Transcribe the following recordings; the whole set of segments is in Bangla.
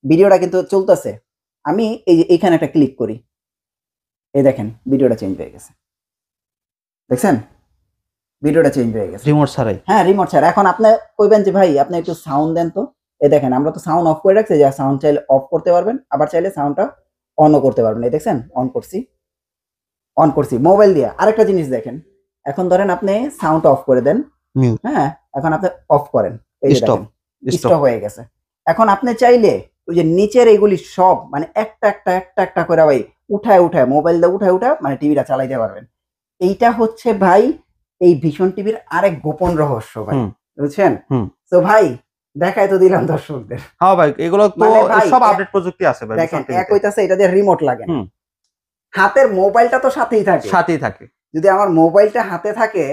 ভিডিওটা কিন্তু চলতেছে। আমি এই যে এইখানে একটা ক্লিক করি, এই দেখেন ভিডিওটা চেঞ্জ হয়ে গেছে, দেখছেন ভিডিওটা চেঞ্জ হয়ে গেছে রিমোট ছাড়াই। হ্যাঁ রিমোট ছাড়া। এখন আপনি কইবেন যে ভাই আপনি একটু সাউন্ড দেন তো, এই দেখেন আমরা তো সাউন্ড অফ করে রাখছি, যে সাউন্ড চাইলে অফ করতে পারবেন, আবার চাইলে সাউন্ডটা অনও করতে পারবেন। এই দেখছেন অন করছি মোবাইল দিয়ে। আরেকটা জিনিস দেখেন, এখন ধরেন আপনি সাউন্ড অফ করে দেন, হ্যাঁ এখন আপনি অফ করেন, এই যে দেখেন স্টপ হয়ে গেছে। এখন আপনি চাইলে ওই যে নিচের এইগুলি সব মানে একটা একটা করে ভাই উঠায় মোবাইল দিয়ে উঠায় মানে টিভিটা চালাইতে পারবেন। এইটা হচ্ছে ভাই এই ভিশন টিভির আরেক গোপন রহস্য ভাই, বুঝছেন? তো ভাই দেখাই তো দিলাম দর্শকদের। হ্যাঁ ভাই এগুলো তো সব আপডেট প্রযুক্তি আছে ভাই। দেখেন এক হইতাছে এটা দিয়ে রিমোট লাগে না, হাতের মোবাইলটা তো সাথেই থাকে। যদি আমার মোবাইলটা হাতে থাকে,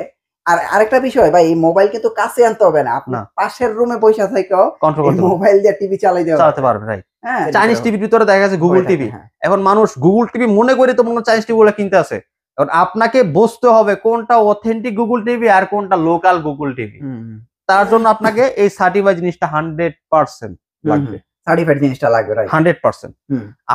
আর আরেকটা বিষয় ভাই, এই মোবাইল কিন্তু কাছে আনতে হবে না, আপনি পাশের রুমে বসে থেকেও মোবাইল দিয়ে টিভি চালাতে পারবেন। রাইট। হ্যাঁ চাইনিজ টিভির ভিতরে দেখা যাচ্ছে গুগল টিভি। এখন মানুষ গুগল টিভি মনে করে তো মনে চাইনিজ টিভি গুলো কিনতে আছে। এখন আপনাকে বুঝতে হবে কোনটা অথেন্টিক গুগল টিভি আর কোনটা লোকাল গুগল টিভি। তার জন্য আপনাকে এই সার্টিফাইড জিনিসটা 100% লাগবে। সার্টিফাইড জিনিসটা লাগবে, রাইট 100%।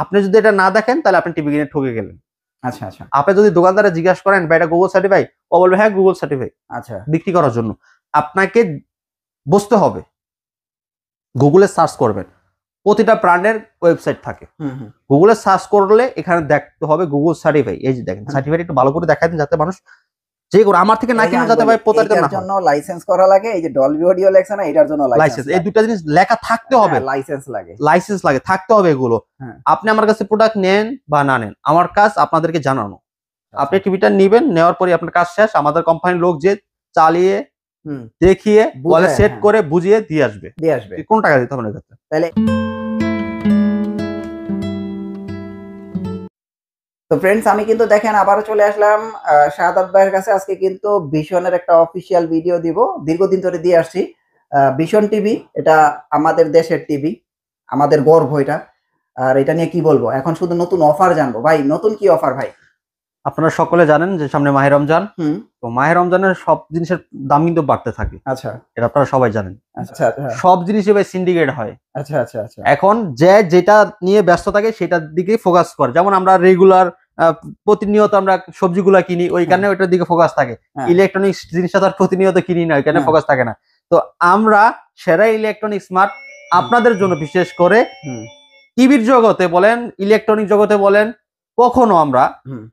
আপনি যদি এটা না দেখেন তাহলে আপনি টিভি কিনে ঠকে গেলেন। আচ্ছা আচ্ছা। আপনি যদি দোকানদারে জিজ্ঞাসা করেন ভাই এটা গুগল সার্টিফাই, ও বলবে হ্যাঁ গুগল সার্টিফাই। আচ্ছা। বিক্রি করার জন্য আপনাকে বুঝতে হবে, গুগলে সার্চ করবেন, প্রতিটা ব্র্যান্ডের ওয়েবসাইট থাকে, গুগলে সার্চ করলে এখানে দেখতে হবে গুগল সার্টিফাই। এই যে দেখেন সার্টিফাইড একটু ভালো করে দেখাই দেন যাতে মানুষ যে করে আমার থেকে না কিনে যাতে ভাই প্রতারিত না হয়। এর জন্য লাইসেন্স করা লাগে, এই যে ডলবি অডিও লেখা না এটার জন্য লাইসেন্স, এই দুটো জিনিস লেখা থাকতে হবে। লাইসেন্স লাগে থাকতে হবে এগুলো। আপনি আমার কাছে প্রোডাক্ট নেন বা না নেন, আমার কাজ আপনাদেরকে জানানো। আপনি টিভিটা নেবেন, নেওয়ার পরে আপনার কাজ শেষ, আমাদের কোম্পানির লোক যে চালিয়ে দেখিয়ে বলে সেট করে বুঝিয়ে দিয়ে আসবে। কোন টাকা দিতে হবে না তাহলে। তো ফ্রেন্ডস আমি কিন্তু দেখেন আবারও চলে আসলাম শাহাদাত ভাইয়ের কাছে। আজকে কিন্তু ভিশনের একটা অফিসিয়াল ভিডিও দিব, দীর্ঘদিন ধরে দিয়ে আসছি। ভিশন টিভি এটা আমাদের দেশের টিভি, আমাদের গর্ব এটা। আর এটা নিয়ে কি বলবো, এখন শুধু নতুন অফার জানবো ভাই। নতুন কি অফার ভাই? আপনারা সকলে জানেন যে সামনে মাহে রমজান, তো মাহে রমজানের সব জিনিসের দাম কিন্তু বাড়তে থাকে। আচ্ছা, এটা আপনারা সবাই জানেন। আচ্ছা, সব জিনিসই ভাই সিন্ডিকেট হয়। আচ্ছা আচ্ছা আচ্ছা। এখন যে যেটা নিয়ে ব্যস্ত থাকে সেটার দিকে ফোকাস করে, যেমন আমরা রেগুলার প্রতিনিয়ত আমরা সবজিগুলা কিনি, ওইখানে ওইটার দিকে ফোকাস থাকে। ইলেকট্রনিক্স জিনিসটা তার প্রতিনিয়ত কিনি না, ওইখানে ফোকাস থাকে না। তো আমরা সেরা ইলেকট্রনিক স্মার্ট আপনাদের জন্য বিশেষ করে টিভির জগতে বলেন, ইলেকট্রনিক জগতে বলেন, কখনো আমরা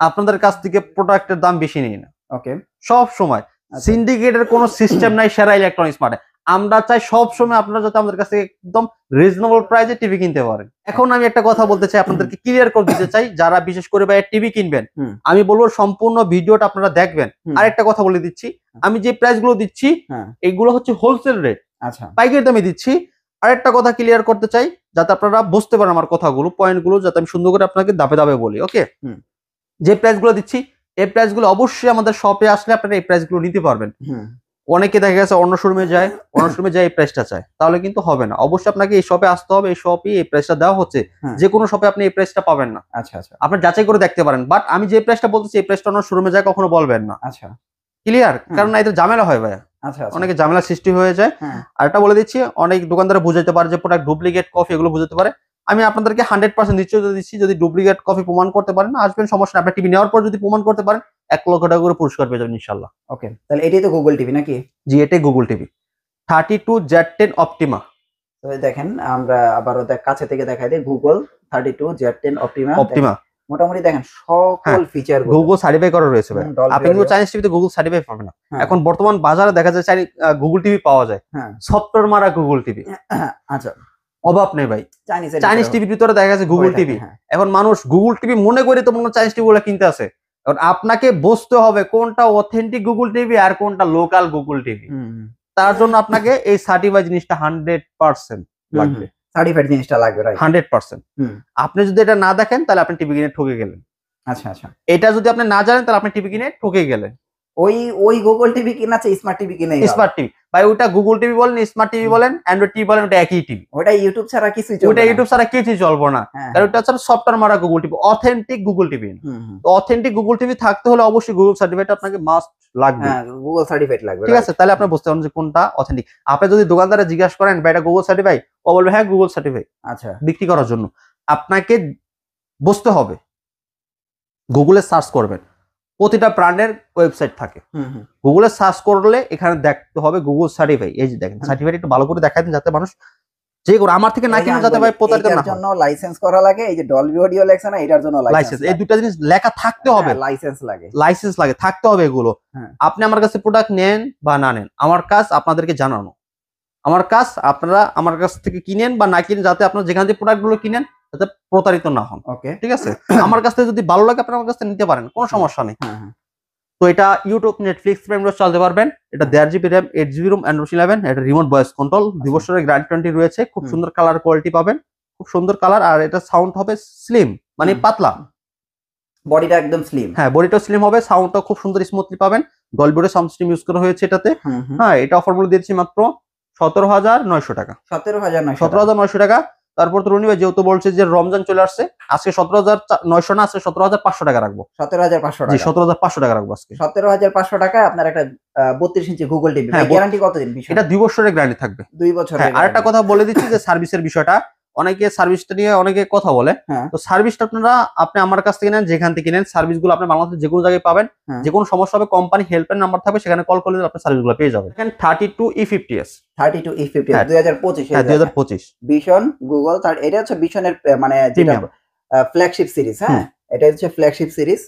আপনাদের কাছ থেকে প্রোডাক্টের দাম বেশি নিই না। ওকে, সব সময় সিন্ডিকেটের কোনো সিস্টেম নাই সেরা ইলেকট্রনিক স্মার্টে। আমরা চাই সব সময় আপনারা যাতে আমাদের কাছে একদম রিজনেবল প্রাইসে টিভি কিনতে পারেন। এখন আমি একটা কথা বলতে চাই, আপনাদেরকে ক্লিয়ার করে দিতে চাই, যারা বিশেষ করে ভাই টিভি কিনবেন, আমি বলবো সম্পূর্ণ ভিডিওটা আপনারা দেখবেন। আর একটা কথা বলে দিচ্ছি, আমি যে প্রাইস গুলো দিচ্ছি এইগুলো হচ্ছে হোলসেল রেট, আচ্ছা পাইকারি দামে দিচ্ছি। আরেকটা কথা ক্লিয়ার করতে চাই যাতে আপনারা বুঝতে পারেন আমার কথাগুলো, পয়েন্টগুলো যাতে আমি সুন্দর করে আপনাকে ধাপে ধাপে বলি। ওকে, যে প্রাইসগুলো দিচ্ছি এই প্রাইসগুলো অবশ্যই আমাদের শপে আসলে আপনারা এই প্রাইসগুলো নিতে পারবেন। অনেকে দেখা গেছে অন্য শোরুমে যায়, এই প্রাইসটা চায়, তাহলে কিন্তু হবে না। অবশ্যই আপনাকে এই শপে আসতে হবে, এই শপে এই প্রাইসটা দেওয়া হচ্ছে। যে কোনো শপে আপনি এই প্রাইসটা পাবেন না। আচ্ছা আচ্ছা, আপনি যাচাই করে দেখতে পারেন। বাট আমি যে প্রাইসটা বলতেছি এই প্রাইসটা অন্য শোরুমে যায় কখনো বলবেন না। আচ্ছা ক্লিয়ার? কারণ না এটা ঝামেলা হয় ভাই, অনেকে ঝামেলা সৃষ্টি হয়ে যায়। আর এটা বলে দিচ্ছি, অনেক দোকানদার বুঝাইতে পারে যে প্রোডাক্ট ডুপ্লিকেট কফি, এগুলো বুঝাতে পারে। আমি আপনাদেরকে 100% নিশ্চয়তা দিচ্ছি, যদি ডুপ্লিকেট কফি প্রমাণ করতে পারেন আসবেন, সমস্যা। আপনার টিভি নেওয়ার পর যদি প্রমাণ করতে পারেন 1 লক্ষ টাকা করে পুরস্কার পেয়ে যাবেন ইনশাআল্লাহ। ওকে, তাহলে এটাই তো গুগল টিভি নাকি? জি, এটাই গুগল টিভি 32Z10 অপটিমা। তো দেখেন আমরা আবারও কাছে থেকে দেখাই দিই, গুগল 32Z10 অপটিমা। মোটামুটি দেখেন সকল ফিচার গুগল সার্টিফাই করা রয়েছে ভাই। আপনি কিন্তু চাইনিজ টিভিতে গুগল সার্টিফাই পাবেন না। এখন বর্তমান বাজারে দেখা যায় গুগল টিভি পাওয়া যায়, সফটওয়্যার মারা গুগল টিভি। আচ্ছা, অভাব নেই ভাই। চাইনিজ টিভির ভিতরে দেখা যাচ্ছে গুগল টিভি। এখন মানুষ গুগল টিভি মনে করে তো মনে চাইনিজ টিভি গুলো কিনতে আছে। এখন আপনাকে বুঝতে হবে কোনটা অথেন্টিক গুগল টিভি আর কোনটা লোকাল গুগল টিভি। তার জন্য আপনাকে এই সার্টিফাইড জিনিসটা 100% লাগবে। সার্টিফাইড জিনিসটা লাগবে, রাইট 100%। আপনি যদি এটা না দেখেন তাহলে আপনি টিভি কিনে ঠকে গেলেন। আচ্ছা আচ্ছা, এটা যদি আপনি না জানেন তাহলে আপনি টিভি কিনে ঠকে গেলেন। ওই গুগল টিভি কিনা আছে, স্মার্ট টিভি কিনে, স্মার্ট টিভি ভাই, ওটা গুগল টিভি বলেন, স্মার্ট টিভি বলেন, অ্যান্ড্রয়েড টিভি বলেন, ওটা একই টিভি। ওটা ইউটিউব ছাড়া কিছুই চলবে না। ওটা ইউটিউব ছাড়া কিছুই চলবে না, কারণ ওটা হচ্ছে সফটওয়্যার মারা Google TV, authentic Google TV. তো অথেন্টিক গুগল টিভি থাকতে হলে অবশ্যই গুগল সার্টিফাইড আপনাকে মাস্ট লাগবে। হ্যাঁ, গুগল সার্টিফাইড লাগবে, ঠিক আছে? তাহলে আপনি বুঝতে পারবেন যে কোনটা অথেন্টিক। আপনি যদি দোকানদারে জিজ্ঞাসা করেন ভাই এটা গুগল সার্টিফাই, ও বলবে হ্যাঁ গুগল সার্টিফাই আচ্ছা বিক্রি করার জন্য। আপনাকে বসতে হবে, গুগলে সার্চ করবেন, প্রতিটা ব্র্যান্ডের ওয়েবসাইট থাকে, গুগলে সার্চ করলে এখানে দেখতে হবে গুগল সার্টিফাই। এই যে দেখেন সার্টিফাইড একটু ভালো করে দেখাই দেন, যাতে মানুষ যে করে আমার থেকে না কিনে যাতে ভাই প্রতারিত না হয়। জন্য লাইসেন্স করা লাগে, এই যে ডলবি অডিও লেখা না, এটার জন্য লাইসেন্স, এই দুটো জিনিস লেখা থাকতে হবে, লাইসেন্স লাগে, লাইসেন্স লাগে, থাকতে হবে এগুলো। আপনি আমার কাছে প্রোডাক্ট নেন বা না নেন, আমার কাজ আপনাদেরকে জানানো, আমার কাজ আপনারা আমার কাছ থেকে কিনেন বা না কিনেন, যাতে আপনারা যেখান থেকে প্রোডাক্ট গুলো কিনেন যাতে প্রতারিত না হন। ওকে ঠিক আছে, আমার কাছ থেকে যদি ভালো লাগে আপনারা আমার কাছ থেকে নিতে পারেন, কোনো সমস্যা নেই। তো এটা ইউটিউব, নেটফ্লিক্স, প্রাইম রোজ চালাতে পারবেন। এটা 1.5 GB RAM, 8 GB ROM, Android 11, এটা রিমোট ভয়েস কন্ট্রোল, 2 বছরের গ্যারান্টি রয়েছে, খুব সুন্দর কালার কোয়ালিটি পাবেন, খুব সুন্দর কালার। আর এটা সাউন্ড হবে স্লিম, মানে পাতলা, বডিটা একদম স্লিম। হ্যাঁ বডিটা স্লিম হবে, সাউন্ডটা খুব সুন্দর স্মুথলি পাবেন। Dolby audio sound system use করা হয়েছে এটাতে। হ্যাঁ, এটা অফার মূল্য দিয়েছি মাত্র 17,900 টাকা। 17,900 টাকা। তারপর তো রনি ভাই যেহেতু বলছে যে রমজান চলে আসছে, আজকে 17,900 না, আজকে 17,500 টাকা রাখবো। 17,500 টাকা। 17,500 টাকা রাখবো আজকে। 17,500 টাকায় আপনার একটা 32 ইঞ্চি গুগল টিভি। গ্যারান্টি কতদিন? এটা 2 বছরের গ্যারান্টি থাকবে। 2 বছরের। আর একটা কথা বলে দিচ্ছি যে সার্ভিসের বিষয়টা, অনেকে সার্ভিসটা নিয়ে অনেকে কথা বলে। তো সার্ভিসটা আপনি আমার কাছ থেকে নেন, যেখান থেকে নেন, সার্ভিসগুলো আপনি বাংলাদেশের যে কোনো জায়গায় পাবেন। যে কোনো সমস্যা হবে কোম্পানি হেল্পলাইন নাম্বার থাকবে, সেখানে কল করলে আপনি সার্ভিসগুলো পেয়ে যাবেন। এখানে 32E50s 2025 হ্যাঁ 2025 ভিশন গুগল। এটা হচ্ছে ভিশনের মানে যেটা ফ্ল্যাগশিপ সিরিজ। হ্যাঁ, এটা হচ্ছে ফ্ল্যাগশিপ সিরিজ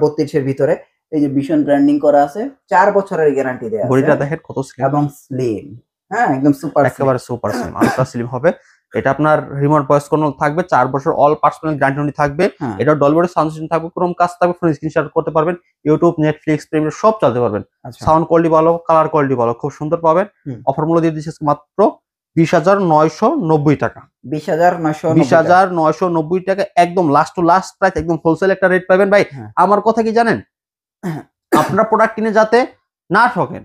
32 এর ভিতরে। এই যে ভিশন ব্র্যান্ডিং করা আছে, 4 বছরের গ্যারান্টি দেয়া আছে। বডিটা দেখেন কত স্লিম এবং স্লিম। হ্যাঁ, একদম সুপার, একেবারে সুপার স্লিম, আলট্রা স্লিম হবে। এটা আপনার রিমোট ভয়েস কন্ট্রোল থাকবে, 4 বছর অল পার্সোনাল গ্যারান্টি থাকবে। এটা ডলবি অডিও সাউন্ড সিস্টেম থাকবে, ক্রোম কাজ থাকবে, ফোন স্ক্রিন শেয়ার করতে পারবেন, ইউটিউব, নেটফ্লিক্স, প্রিমিয়ার সব চালাতে পারবেন। সাউন্ড কোয়ালিটি ভালো, কালার কোয়ালিটি ভালো, খুব সুন্দর পাবেন। অফার মূল্য দিয়ে দিচ্ছে মাত্র 20,990 টাকা। 20,990 টাকা, একদম লাস্ট টু লাস্ট প্রাইস, একদম হোলসেল একটা রেট পাবেন ভাই। আমার কথা কি জানেন, আপনারা প্রোডাক্ট কিনে যাতে না ঠকেন,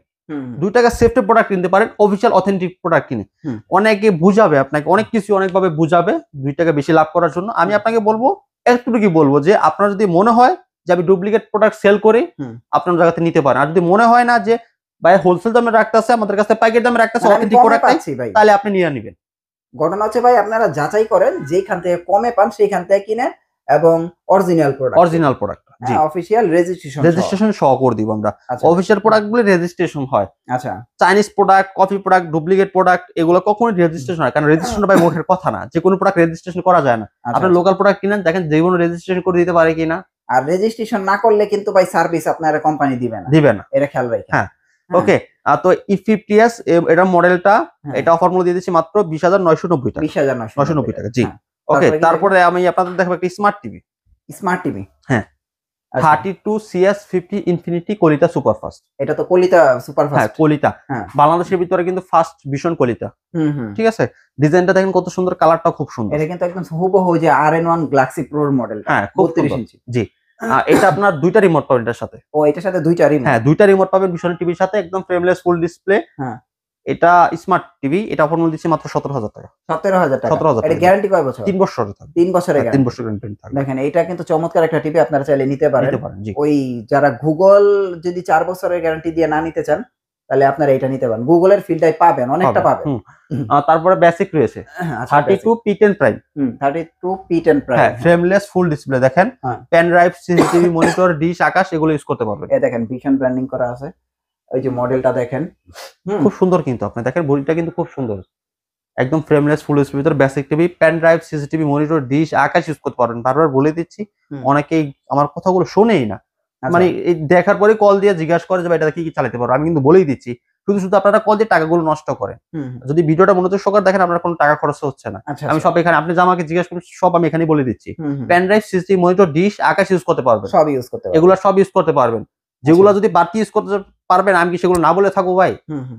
2 টাকা সেফটি প্রোডাক্ট কিনতে পারেন, অফিসিয়াল অথেন্টিক প্রোডাক্ট কিনে। অনেকে বুঝাবে আপনাকে, অনেক কিছু অনেকভাবে বুঝাবে 2 টাকা বেশি লাভ করার জন্য। আমি আপনাকে বলবো, একটুকু বলবো যে আপনার যদি মনে হয় যে আমি ডুপ্লিকেট প্রোডাক্ট সেল করি, আপনার জায়গাতে নিতে পারেন। আর যদি মনে হয় না যে ভাই হোলসেল দামে রাখতেছে, আমাদের কাছে পাইকারি দামে রাখতেছে, অথেন্টিক প্রোডাক্ট তাহলে আপনি নিয়ে নেবেন। ঘটনা হচ্ছে ভাই, আপনারা যাচাই করেন, যেখান থেকে কমে পান সেইখান থেকে কিনেন, এবং অরিজিনাল প্রোডাক্ট জি, অফিশিয়াল রেজিস্ট্রেশন সহ করে দিব আমরা। অফিশিয়াল প্রোডাক্টগুলো রেজিস্ট্রেশন হয়। আচ্ছা, Chinese product, copy product, duplicate product এগুলো কখনোই রেজিস্ট্রেশন হয়, কারণ রেজিস্ট্রেশন ভাই মুখের কথা না, যে কোনো প্রোডাক্ট রেজিস্ট্রেশন করা যায় না। আপনি লোকাল প্রোডাক্ট কিনেন, দেখেন যে কোনো রেজিস্ট্রেশন করে দিতে পারে কিনা। আর রেজিস্ট্রেশন না করলে কিন্তু ভাই সার্ভিস আপনার কোম্পানি দিবে না, এটা খেয়াল রাখবেন। হ্যাঁ, ওকে। তো E50s এটা মডেলটা, এটা অফার মূল্য দিয়ে দিচ্ছি মাত্র 20,990 টাকা। 20,990 টাকা জি। ওকে, তারপরে আমি আপনাদের দেখাবো একটা স্মার্ট টিভি। হ্যাঁ, 32CS50 ইনফিনিটি কলিতা সুপারফাস্ট। এটা তো কলিতা সুপারফাস্ট। হ্যাঁ, কলিতা বাংলাদেশের ভিতরে কিন্তু ফার্স্ট ভিশন কলিতা। ঠিক আছে, ডিজাইনটা দেখেন কত সুন্দর, কালারটা খুব সুন্দর। এটা কিন্তু একদম হুবহু যে RN1 গ্যালাক্সি প্রো মডেল। হ্যাঁ, 32 ইঞ্চি জি। এটা আপনার 2টা রিমোট পাবেন এটার সাথে। ও, এটার সাথে 2টা রিমোট? হ্যাঁ, 2টা রিমোট পাবেন ভিশন টিভির সাথে, একদম ফ্রেমলেস ফুল ডিসপ্লে। হ্যাঁ, এটা স্মার্ট টিভি, এটা অফার মূল্য দিচ্ছি মাত্র 17,000 টাকা। 17,000 টাকা। 17,000 এটা গ্যারান্টি কয় বছর? 3 বছরের থাকবে। 3 বছরের গ্যারান্টি। 3 বছরের গ্যারান্টি থাকবে। দেখেন, এটা কিন্তু চমৎকার একটা টিভি, আপনারা চাইলে নিতে পারেন। জি। ওই যারা গুগল যদি 4 বছরের গ্যারান্টি দিয়ে না নিতে চান, তাহলে আপনারা এটা নিতে পারেন। গুগলের ফিল্ডটাই পাবেন, অনেকটা পাবেন। তারপরে বেসিক রয়েছে 32P10 প্রাইম। 32P10 prime. হ্যাঁ, ফ্রেমলেস ফুল ডিসপ্লে, দেখেন pen drive, CCTV monitor, dish, Akash এগুলো ইউজ করতে পারবেন। এই দেখেন ভিশন ব্র্যান্ডিং করা আছে, ওই যে মডেলটা দেখেন, খুব সুন্দর কিন্তু আপনি দেখেন বডিটা কিন্তু খুব সুন্দর, একদম ফ্রেমলেস ফুল ডিসপ্লে ভিতর basic TV, pen drive, CCTV monitor, dish, Akash use করতে পারবেন। বারবার বলে দিচ্ছি, অনেকেই আমার কথাগুলো শোনেই না, মানে এই দেখার পরে কল দিয়ে জিজ্ঞাসা করে যে এটা কি কি চালাতে পারবো। আমি কিন্তু বলেই দিচ্ছি, শুধু আপনারা কল দিয়ে টাকাগুলো নষ্ট করেন। যদি ভিডিওটা মনোযোগ সহকারে দেখেন, আপনার কোনো টাকা খরচ হচ্ছে না। আমি সব এখানে, আপনি যা আমাকে জিজ্ঞাসা করবেন সব আমি এখানেই বলে দিচ্ছি। Pen drive, CCTV monitor, dish, Akash use করতে পারবেন, সব ইউজ করতে পারবেন। এগুলো সব ইউজ করতে পারবেন। যেগুলো যদি বাড়তি ইউজ করতে পারবেন, আমি কি সেগুলো না বলে থাকবো ভাই?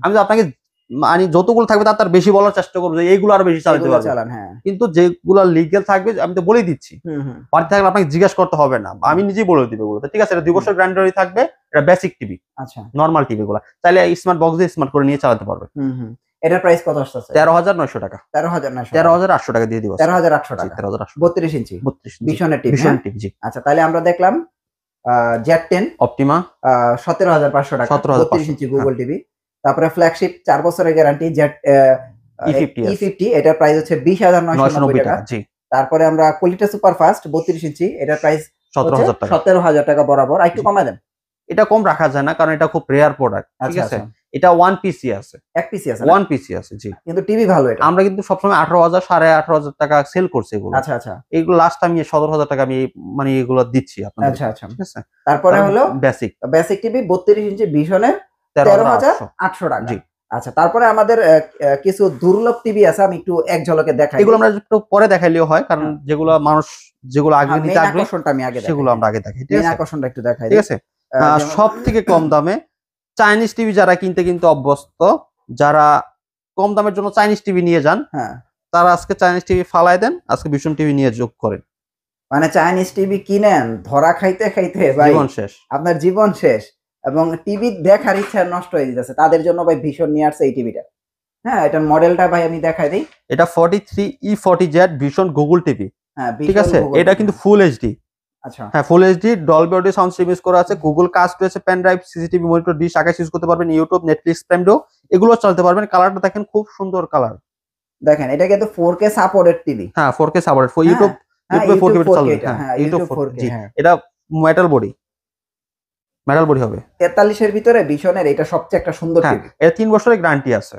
আমি তো আপনাকে মানে যতগুলো থাকবে তার বেশি বলার চেষ্টা করবো যে এইগুলো আরো বেশি চালাতে পারবেন। কিন্তু যেগুলো লিগ্যাল থাকবে আমি তো বলেই দিচ্ছি, বাড়তি থাকলে আপনাকে জিজ্ঞাসা করতে হবে না, আমি নিজেই বলে দিব এগুলো। ঠিক আছে, এটা 2 বছর গ্যারান্টি থাকবে। এটা বেসিক টিভি, আচ্ছা, নরমাল টিভি গুলো চাইলে স্মার্ট বক্স দিয়ে স্মার্ট করে নিয়ে চালাতে পারবে। এটার প্রাইস কত আসছে? 13,900 টাকা। 13,800 টাকা দিয়ে দিব। 13,800 টাকা। 13,800 32 ইঞ্চি ভিশনের টিভি। জি। আচ্ছা, তাহলে আমরা দেখলাম Z10 অপটিমা 17,500 টাকা, 32 ইঞ্চি গুগল টিভি। তারপরে ফ্ল্যাগশিপ 4 বছরের গ্যারান্টি E50 এটার প্রাইস হচ্ছে 20,990 টাকা। জি। তারপরে আমরা কোয়ালিটি সুপার ফাস্ট 32 ইঞ্চি এটার প্রাইস 17,000 টাকা। 17,000 টাকা বরাবর। আর একটু কমায় দেন। এটা কম রাখা যায় না কারণ এটা খুব রেয়ার প্রোডাক্ট, ঠিক আচ্ছা আছে। আচ্ছা, এটা 1 পিসি আছে, এক পিসি আছে না? 1 পিসি আছে, জি। কিন্তু টিভি ভালো এটা। আমরা কিন্তু সবসময় 18,000 18,500 টাকা সেল করছি এগুলো। আচ্ছা আচ্ছা, এগুলো লাস্ট আমি 17,000 টাকা আমি মানে এগুলো দিচ্ছি আপনাদের, আচ্ছা আচ্ছা। ঠিক আছে। তারপরে হলো বেসিক টিভি 32 ইঞ্চি ভিশনের 13,800 টাকা। জি। আচ্ছা, তারপরে আমাদের কিছু দুর্লভ টিভি আছে, আমি একটু এক ঝলকে দেখাই। এগুলো আমরা একটু পরে দেখাইলেও হয় কারণ যেগুলো মানুষ যেগুলো আগে নিতে আগ্রহী আকর্ষণটা আমি আগে সেগুলো আমরা আগে দেখাই, ঠিক মেইন আছে। আকর্ষণটা একটু দেখাই, ঠিক আছে। সব থেকে কম দামে চাইনিজ টিভি যারা কিনতে কিন্তু অভ্যস্ত, যারা কম দামের জন্য চাইনিজ টিভি নিয়ে যান, হ্যাঁ, তারা আজকে চাইনিজ টিভি ফালাই দেন, আজকে ভীষণ টিভি নিয়ে যোগ করেন। মানে চাইনিজ টিভি কিনেন ধরা খাইতে খাইতে ভাই জীবন শেষ, আপনার জীবন শেষ, এবং টিভি দেখার ইচ্ছা নষ্ট হয়ে যাচ্ছে। তাদের জন্য ভাই ভীষণ নিয়ে আসছে এই টিভিটা। হ্যাঁ, এটার মডেলটা ভাই আমি দেখাই দিই। এটা 43E40Z ভীষণ গুগল টিভি, হ্যাঁ, ঠিক আছে। এটা কিন্তু ফুল এইচডি। আচ্ছা, হ্যাঁ, full HD Dolby audio sound system use করা আছে, গুগল কাস্ট রয়েছে, pen drive, CCTV monitor, dish Akash use করতে পারবেন, ইউটিউব, নেটফ্লিক্স, প্রাইম ভিডিও এগুলো চালাতে পারবেন। কালারটা দেখেন খুব সুন্দর কালার, দেখেন এটা কিন্তু 4K সাপোর্টেড টিভি। হ্যাঁ 4K সাপোর্টেড ফর ইউটিউব, ইউটিউবে 4K চলবে। হ্যাঁ, ইউটিউব 4K, হ্যাঁ। এটা মেটাল বডি হবে। 43 এর ভিতরে ভীষণের এটা সবচেয়ে একটা সুন্দর টিভি। এর 3 বছরের গ্যারান্টি আছে,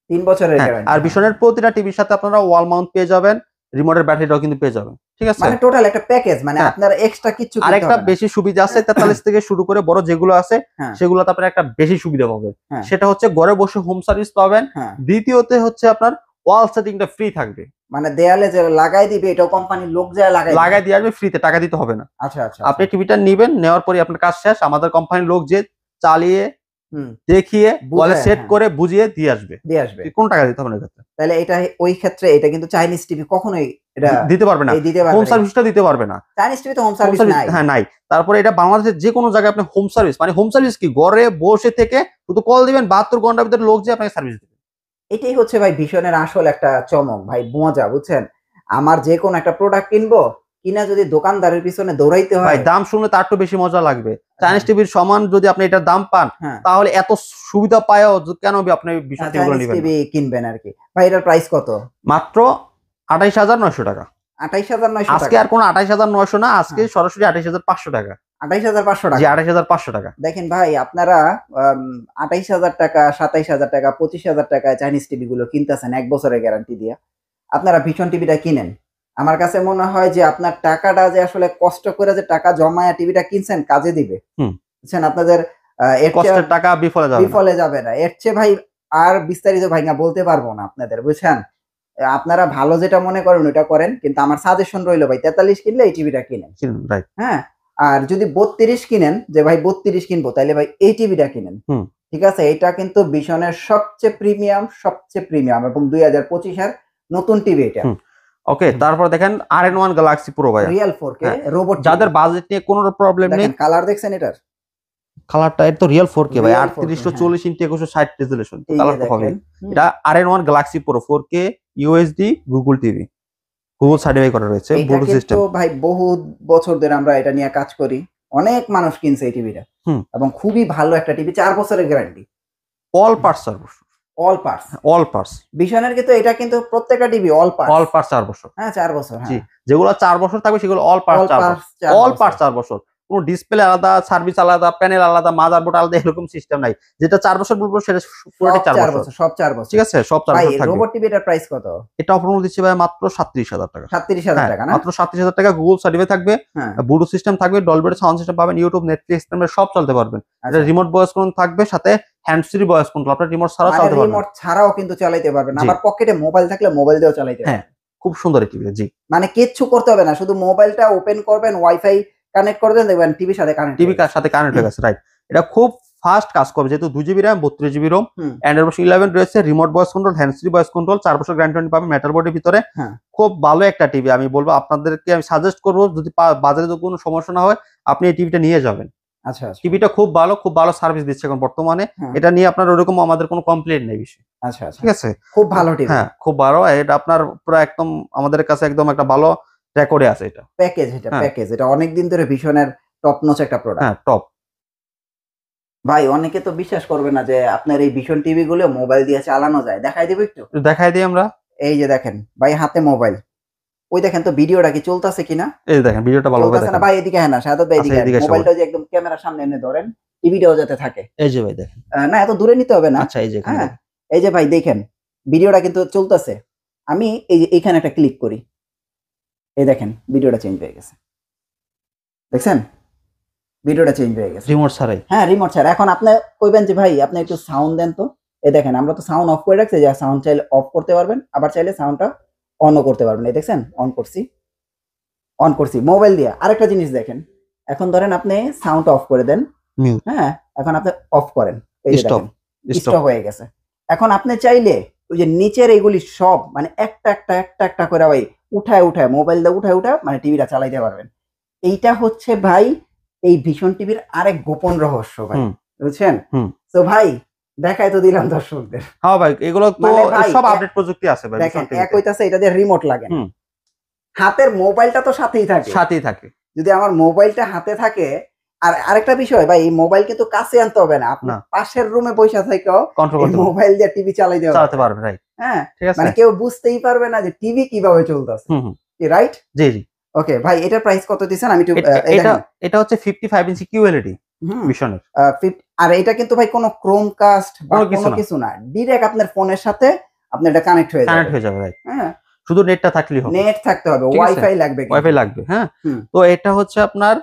3 বছরের গ্যারান্টি। আর ভীষণের প্রতিটা টিভির সাথে আপনারা ওয়াল মাউন্ট পেয়ে যাবেন, রিমোটের ব্যাটারিটাও কিন্তু পেয়ে যাবেন, ঠিক আছে। মানে টোটাল একটা প্যাকেজ, মানে আপনার এক্সট্রা কিছু কিনতে হবে না। আরেকটা বেশি সুবিধা আছে 43 থেকে শুরু করে বড় যেগুলো আছে সেগুলোতে আপনারা একটা বেশি সুবিধা পাবেন, সেটা হচ্ছে ঘরে বসে হোম সার্ভিস পাবেন। দ্বিতীয়তে হচ্ছে আপনার ওয়াল সেটিংটা ফ্রি থাকবে, মানে দেয়ালে যে লাগাই দিবে এটাও কোম্পানির লোক যায় লাগাই দিয়ে আসবে ফ্রিতে, টাকা দিতে হবে না। আচ্ছা আচ্ছা, আপনি টিভিটা নেবেন, নেওয়ার পরে আপনার কাজ শেষ, আমাদের কোম্পানির লোক যে চালিয়ে দেখিয়ে ওয়ালে সেট করে বুঝিয়ে দিয়ে আসবে, কোন টাকা দিতে হবে না ক্ষেত্রে। তাহলে এটা ওই ক্ষেত্রে এটা কিন্তু চাইনিজ টিভি কখনোই এটা দিতে পারবে না, হোম সার্ভিসটা দিতে পারবে না। চাইনিজ টিভি তো হোম সার্ভিস নাই। হ্যাঁ, নাই। তারপরে এটা বাংলাদেশের যে কোনো জায়গায় আপনি হোম সার্ভিস, মানে হোম সার্ভিস কি ঘরে বসে থেকে শুধু কল দিবেন, 72 ঘন্টার ভিতরে লোক যে আপনাকে সার্ভিস দিবে। এটাই হচ্ছে ভাই ভীষণের আসল একটা চমক ভাই, মজা, বুঝছেন। আমার যে কোনো একটা প্রোডাক্ট কিনবো, কিনা যদি দোকানদারের পিছনে দৌড়াইতে হয়, দাম শুনলে তার একটু বেশি মজা লাগবে। চাইনিজ টিভির সমান যদি আপনি এটার দাম পান, তাহলে এত সুবিধা পায়ও কেন আপনি ভীষণ টিভিগুলো নেবেন? টিভি কিনবেন আর কি। ভাই এটার প্রাইস কত? মাত্র 28,900 টাকা। 28,900 আজকে আর কোনো 28,900 না, আজকে সরাসরি 28,500 টাকা। 28,500 টাকা? জি, 28,500 টাকা। দেখেন ভাই, আপনারা 28,000 টাকা, 27,000 টাকা, 25,000 টাকায় চাইনিজ টিভি গুলো কিনতেছেন 1 বছরের গ্যারান্টি দিয়ে। আপনারা ভীষণ টিভিটা কিনেন। আমার কাছে মনে হয় যে আপনার টাকাটা যে আসলে কষ্ট করে যে টাকা জমায়া টিভিটা কিনছেন কাজে দিবে, বুঝছেন। আপনাদের কষ্টের টাকা বিফলে যাবে না। এর চেয়ে ভাই আর বিস্তারিত ভাইঙ্গা বলতে পারবো না আপনাদের, বুঝছেন। আপনারা ভালো যেটা মনে করেন ওটা করেন, কিন্তু আমার সাজেশন রইলো ভাই 43 কিনলে এই টিভিটা কিনেন। হ্যাঁ, আর যদি 32 কিনেন, যে ভাই 32 কিনবো, তাহলে ভাই এই টিভিটা কিনেন, ঠিক আছে। এটা কিন্তু ভীষণের সবচেয়ে প্রিমিয়াম এবং 2025 এর নতুন টিভি এটা। ওকে, তারপর দেখেন RN1 গ্যালাক্সি প্রো ভাই, রিয়েল 4K রোবট, যাদের বাজেট নিয়ে কোনো প্রবলেম নেই। কালার দেখছেন এটার? কালারটা এটা তো রিয়েল 4K ভাই, 3840 ইনটু 2160 রেজোলিউশন, কালার তো হবে। এটা RN1 Galaxy pro 4K UHD Google TV, Google certify করা রয়েছে, ব্লুটুথ সিস্টেম। তো ভাই বহু বছর ধরে আমরা এটা নিয়ে কাজ করি, অনেক মানুষ কিনছে এই টিভিটা, এবং খুবই ভালো একটা টিভি, 4 বছরের guarantee, all parts service, all parts. ভীষণের কিন্তু এটা কিন্তু প্রত্যেকটা টিভি অল পার্টস 4 বছর। হ্যাঁ, 4 বছর। জি, যেগুলো 4 বছর থাকবে সেগুলো অল পার্টস 4 বছর। কোনো ডিসপ্লে আলাদা, সার্ভিস আলাদা, প্যানেল আলাদা, মাদারবোর্ড আলাদা, এরকম সিস্টেম নাই। যেটা 4 বছর বলবো সেটা পুরোটাই 4 বছর, সব 4 বছর, ঠিক আছে, সব 4 বছর থাকবে। রোবট টিভিটার প্রাইস কত? এটা অফার দিচ্ছি ভাই মাত্র 37,000 টাকা। 37,000 টাকা না? মাত্র 37,000 টাকা। গুগল সার্টিফাই থাকবে, ব্লুটুথ সিস্টেম থাকবে, ডলবি সাউন্ড সিস্টেম পাবেন, ইউটিউব, নেটফ্লিক্স সব চলতে পারবেন। এটা রিমোট ভয়েস কন্ট্রোল থাকবে, সাথে হ্যান্ড ফ্রি ভয়েস কন্ট্রোল, আপনার রিমোট ছাড়াও চালাতে পারবেন। রিমোট ছাড়াও কিন্তু চালাতে পারবেন, আবার পকেটে মোবাইল থাকলে মোবাইল দিয়েও চালাতে পারবেন। খুব সুন্দর এই টিভি। জি, মানে কিচ্ছু করতে হবে না, শুধু মোবাইলটা ওপেন করবেন, ওয়াইফাই কানেক্ট করবেন, দেখবেন টিভির সাথে কানেক্ট হয়ে গেছে। রাইট, এটা খুব ফাস্ট কাজ করবে, যেহেতু 2GB RAM 32GB ROM, Android version 11 রয়েছে, remote voice control, hand free voice control, 4 বছর গ্যারান্টি পাবেন মেটাল বডির ভিতরে। খুব ভালো একটা টিভি, আমি বলবো আপনাদেরকে, আমি সাজেস্ট করবো যদি বাজারে কোনো সমস্যা না হয় আপনি এই টিভিটা নিয়ে যাবেন। আচ্ছা, টিভিটা খুব ভালো সার্ভিস দিচ্ছে এখন বর্তমানে। এটা নিয়ে আপনার ওরকম আমাদের কোনো কমপ্লেইন নেই বিষয়। আচ্ছা, ঠিক আছে, খুব ভালো টিভি। হ্যাঁ, খুব ভালো। এটা আপনার পুরো একদম আমাদের কাছে একদম একটা ভালো রেকর্ডে আছে। এটা প্যাকেজ, এটা অনেক দিন ধরে ভীষণের টপ নচ একটা প্রোডাক্ট। হ্যাঁ, টপ। ভাই অনেকে তো বিশ্বাস করবে না যে আপনার এই ভিশন টিভি গুলো মোবাইল দিয়ে চালানো যায়, দেখাই দেবো একটু। একটু দেখাই দিই আমরা। এই যে দেখেন ভাই হাতে মোবাইল, ওই দেখেন তো ভিডিওটা কি চলতেছে কিনা। এই দেখেন ভিডিওটা ভালোভাবে চলতেছে না দেখেন। ভাই, এদিকে হ্যাঁ না শাহাদাত ভাই আচ্ছা এদিকে এদিকে এসে মোবাইলটা যে একদম ক্যামেরার সামনে এনে ধরেন, টিভিটাও যাতে থাকে। এই যে ভাই দেখেন। না এত দূরে নিতে হবে না। আচ্ছা এই যে এখানে হ্যাঁ দেখেন। এই যে ভাই দেখেন ভিডিওটা কিন্তু চলতেছে। আমি এই যে এখানে একটা ক্লিক করি, এই দেখেন ভিডিওটা চেঞ্জ হয়ে গেছে, দেখছেন ভিডিওটা চেঞ্জ হয়ে গেছে রিমোট ছাড়াই। হ্যাঁ রিমোট ছাড়া। এখন আপনি কইবেন যে ভাই আপনি একটু সাউন্ড দেন তো, এই দেখেন আমরা তো সাউন্ড অফ করে রাখছি, যে সাউন্ড চাইলে অফ করতে পারবেন, আবার চাইলে সাউন্ডটা অনও করতে পারবেন। এই দেখছেন অন করছি, অন করছি মোবাইল দিয়ে। আরেকটা জিনিস দেখেন, এখন ধরেন আপনি সাউন্ড অফ করে দেন, মিউট। হ্যাঁ এখন আপনি অফ করেন, এই যে স্টপ। দেখেন স্টপ হয়ে গেছে। এখন আপনি চাইলে ওই যে নিচের এইগুলি সব মানে একটা করে ভাই উঠায় মোবাইল দিয়ে উঠায় মানে টিভিটা চালাইতে পারবেন। এইটা হচ্ছে ভাই এই ভিশন টিভির আরেক গোপন রহস্য ভাই, বুঝছেন? তো ভাই দেখাই তো দিলাম দর্শকদের। হ্যাঁ ভাই এগুলো তো মানে ভাই সব আপডেট প্রযুক্তি আছে ভাই। দেখেন এক হইতাছে এটা দিয়ে রিমোট লাগে না, হাতের মোবাইলটা তো সাথেই থাকে। যদি আমার মোবাইলটা হাতে থাকে, আর আরেকটা বিষয় ভাই এই মোবাইল কিন্তু কাছে আনতে হবে না, আপনি পাশের রুমে বসে থেকেও মোবাইল দিয়ে টিভি চালাতে পারবেন। রাইট। হ্যাঁ ঠিক আছে, মানে কেউ বুঝতেই পারবে না যে টিভি কিভাবে চলতেছে। রাইট। জি জি। ওকে ভাই এটার প্রাইস কত দিছেন? আমি এটা হচ্ছে 55 ইঞ্চি কিউএলইডি ভিশনের। আর এটা কিন্তু ভাই কোনো ক্রোমকাস্ট বা কোনো কিছু না, ডাইরেক্ট আপনার ফোনের সাথে আপনি এটা কানেক্ট হয়ে যাবে। রাইট। হ্যাঁ শুধু নেটটা থাকলেই হবে, নেট থাকতে হবে, ওয়াইফাই লাগবে। হ্যাঁ তো এটা হচ্ছে আপনার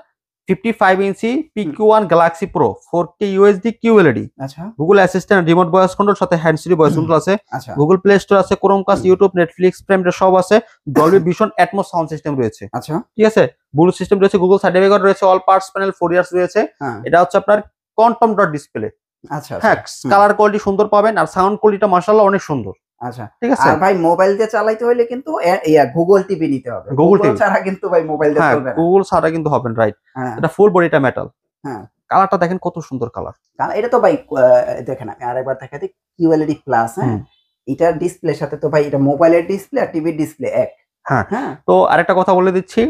55 ইঞ্চি PQ1 Galaxy pro 4K UHD QLED। আচ্ছা Google assistant remote voice control সাথে হ্যান্ড ফ্রি ভয়েস কন্ট্রোল আছে, গুগল প্লে স্টোর আছে, ক্রোমকাস্ট, ইউটিউব, নেটফ্লিক্স, প্রাইম সব আছে, Dolby vision atoms sound system রয়েছে। আচ্ছা ঠিক আছে, ব্লুটুথ সিস্টেম রয়েছে, গুগল সার্টিফিকেট রয়েছে, অল পার্টস প্যানেল 4 ইয়ার্স রয়েছে। এটা হচ্ছে আপনার কোয়ান্টাম ডট ডিসপ্লে। আচ্ছা হ্যাঁ কালার কোয়ালিটি সুন্দর পাবেন, আর সাউন্ড কোয়ালিটিটা মাশাআল্লাহ অনেক সুন্দর। আচ্ছা ঠিক আছে। আর ভাই মোবাইল দিয়ে চালাইতে হলে কিন্তু গুগল টিভি নিতে হবে, গুগল ছাড়া কিন্তু ভাই মোবাইল দিয়ে চলবে না। গুগল ছাড়া কিন্তু হবে না। রাইট। এটা ফুল বডিটা মেটাল। হ্যাঁ কালারটা দেখেন কত সুন্দর কালার। এটা তো ভাই দেখেন আমি আরেকবার দেখাই QLED প্লাস। হ্যাঁ এটার ডিসপ্লের সাথে তো ভাই এটা মোবাইলের ডিসপ্লে আর টিভির ডিসপ্লে এক। হ্যাঁ তো আরেকটা কথা বলে দিচ্ছি,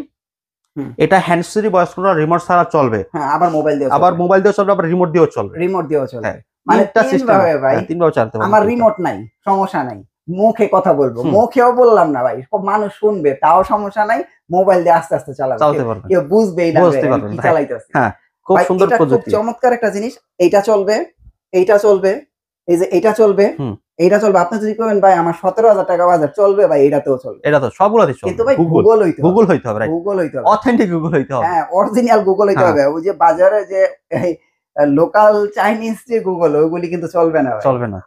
এটা hand free voice control remote ছাড়া চলবে। হ্যাঁ আবার মোবাইল দিয়ে চলবে, আবার রিমোট দিয়েও চলবে। মানে সিস্টেম ভাই তিনভাবে চালাতে পারবেন। আমার রিমোট নাই, সমস্যা নাই, মুখে কথা বলবো, মুখেও বললাম না ভাই, সব মানুষ শুনবে তাও সমস্যা নাই, মোবাইল দিয়ে আস্তে আস্তে চালাতে পারবেন, কেউ বুঝবেই না কি চালাইতেছি। হ্যাঁ খুব সুন্দর প্রযুক্তি, চমৎকার একটা জিনিস। এইটা চলবে, এইটা চলবে, এই যে এটা চলবে, এইটা চলবে। আপনি যদি করেন ভাই আমার 17,000 টাকা বাজার চলবে, ভাই এটাতেও চলবে, এটা তো সবগুলোতেই চলবে। কিন্তু ভাই গুগল হইতে হবে, অথেন্টিক গুগল হইতে হবে। হ্যাঁ অরিজিনাল গুগল হইতে হবে। ওই যে বাজারে যে লোকাল চাইনিজ যে গুগল ওইগুলি কিন্তু চলবে না।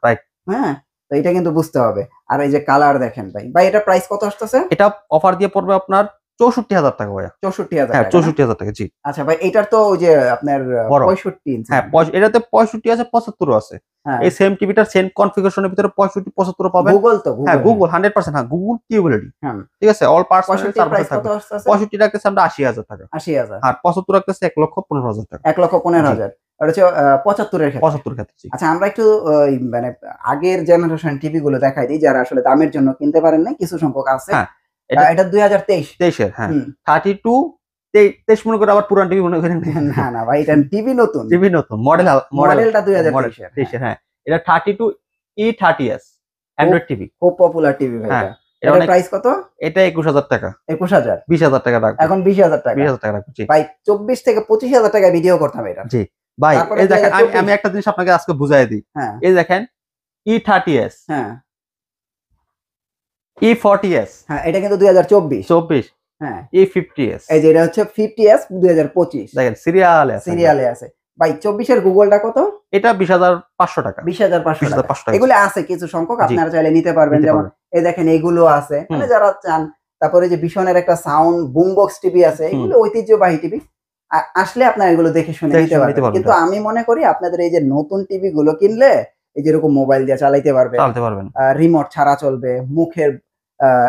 রাইট। হ্যাঁ তো এটা কিন্তু বুঝতে হবে। আর এই যে কালার দেখেন ভাই এটা প্রাইস কত আসতেছে? এটা অফার দিয়ে পড়বে আপনার 64,000 টাকা ভাইয়া। 64,000 হ্যাঁ 64,000 টাকা। জি আচ্ছা ভাই এটার তো ওই যে আপনার 65 ইঞ্চি। হ্যাঁ এটাতে 65 আছে, 75 আছে। এই সেম টিভিটার সেম কনফিগারেশনের ভিতরে 65 75 পাবেন। গুগল তো হ্যাঁ গুগল 100%। হ্যাঁ গুগল QLED। ঠিক আছে, অল পার্টস 65 রাখতেছে আমরা 80,000 টাকা। 80,000। আর 75 রাখতেছে 1,15,000 টাকা। 1,15,000 আর হচ্ছে 75 এর ক্ষেত্রে। 75 ক্ষেত্রে। আচ্ছা আমরা একটু মানে আগের জেনারেশন টিভি গুলো দেখাই দিই, যারা আসলে দামের জন্য কিনতে পারেন না, কিছু সংখ্যক আছে। এটা 2023 এর। হ্যাঁ 23 মনে করে আবার পুরান টিভি মনে করেন না ভাই এটা টিভি নতুন মডেলটা 2023 এর। হ্যাঁ এটা 32E30s অ্যান্ড্রয়েড টিভি, খুব পপুলার টিভি ভাই। এটা প্রাইস কত? এটা 21,000 টাকা। 21,000 20,000 টাকা রাখবো এখন। 20,000 টাকা। 20,000 টাকা রাখবো। জি ভাই 24 থেকে 25,000 টাকা ভিডিও করতাম এটা। জি ভাই এই দেখেন আমি একটা জিনিস আপনাকে আজকে বুঝাই দিই। এই দেখেন E30s, হ্যাঁ E40s, হ্যাঁ এটা কিন্তু 2024। হ্যাঁ E50s, এই যে এটা হচ্ছে 50s 2025। দেখেন সিরিয়ালে আছে ভাই। 24 এর গুগলটা কত? এটা 20,500 টাকা। 20,500 টাকা। এগুলো আছে কিছু সংখ্যক, আপনারা চাইলে নিতে পারবেন। যেমন এই দেখেন এইগুলো আছে, মানে যারা চান। তারপরে যে ভিশনের একটা সাউন্ড বুমবক্স টিভি আছে, এগুলো ঐতিহ্যবাহী টিভি, আসলে আপনারা এগুলো দেখে শুনে নিতে পারবেন। কিন্তু আমি মনে করি আপনাদের এই যে নতুন টিভি গুলো কিনলে এই যেরকম মোবাইল দিয়ে চালাইতে পারবেন, রিমোট ছাড়া চলবে,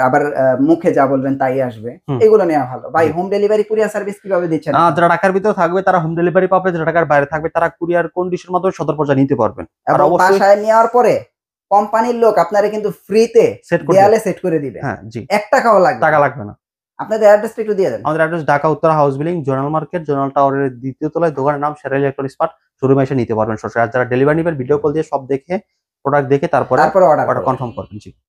আবার মুখে যা বলবেন তাই আসবে, এগুলো নেওয়া ভালো ভাই। হোম ডেলিভারি কুরিয়ার সার্ভিস কিভাবে দিচ্ছেন? যারা ঢাকার ভিতরে থাকবে তারা হোম ডেলিভারি পাবে, যারা ঢাকার বাইরে থাকবে তারা কুরিয়ার কন্ডিশনের মাধ্যমে সদর পর্যায়ে নিতে পারবেন। আর বাসায় নেওয়ার পরে কোম্পানির লোক আপনারা কিন্তু ফ্রিতে দেয়ালে সেট করে দিবে। হ্যাঁ জি 1 টাকাও লাগবে না। আপনাদের অ্যাড্রেসটা একটু দিয়ে দেন। আমাদের address Dhaka Uttara house building, zonal market, zonal টাওয়ারের 2য় তলায়। দোকানের নাম সেরা ইলেকট্রনিক্স পার্ট। শোরুমে এসে নিতে পারবেন সরাসরি। আর যারা ডেলিভারি নেবেন ভিডিও কল দিয়ে সব দেখে, প্রোডাক্ট দেখে তারপরে অর্ডার কনফার্ম করবেন। জি।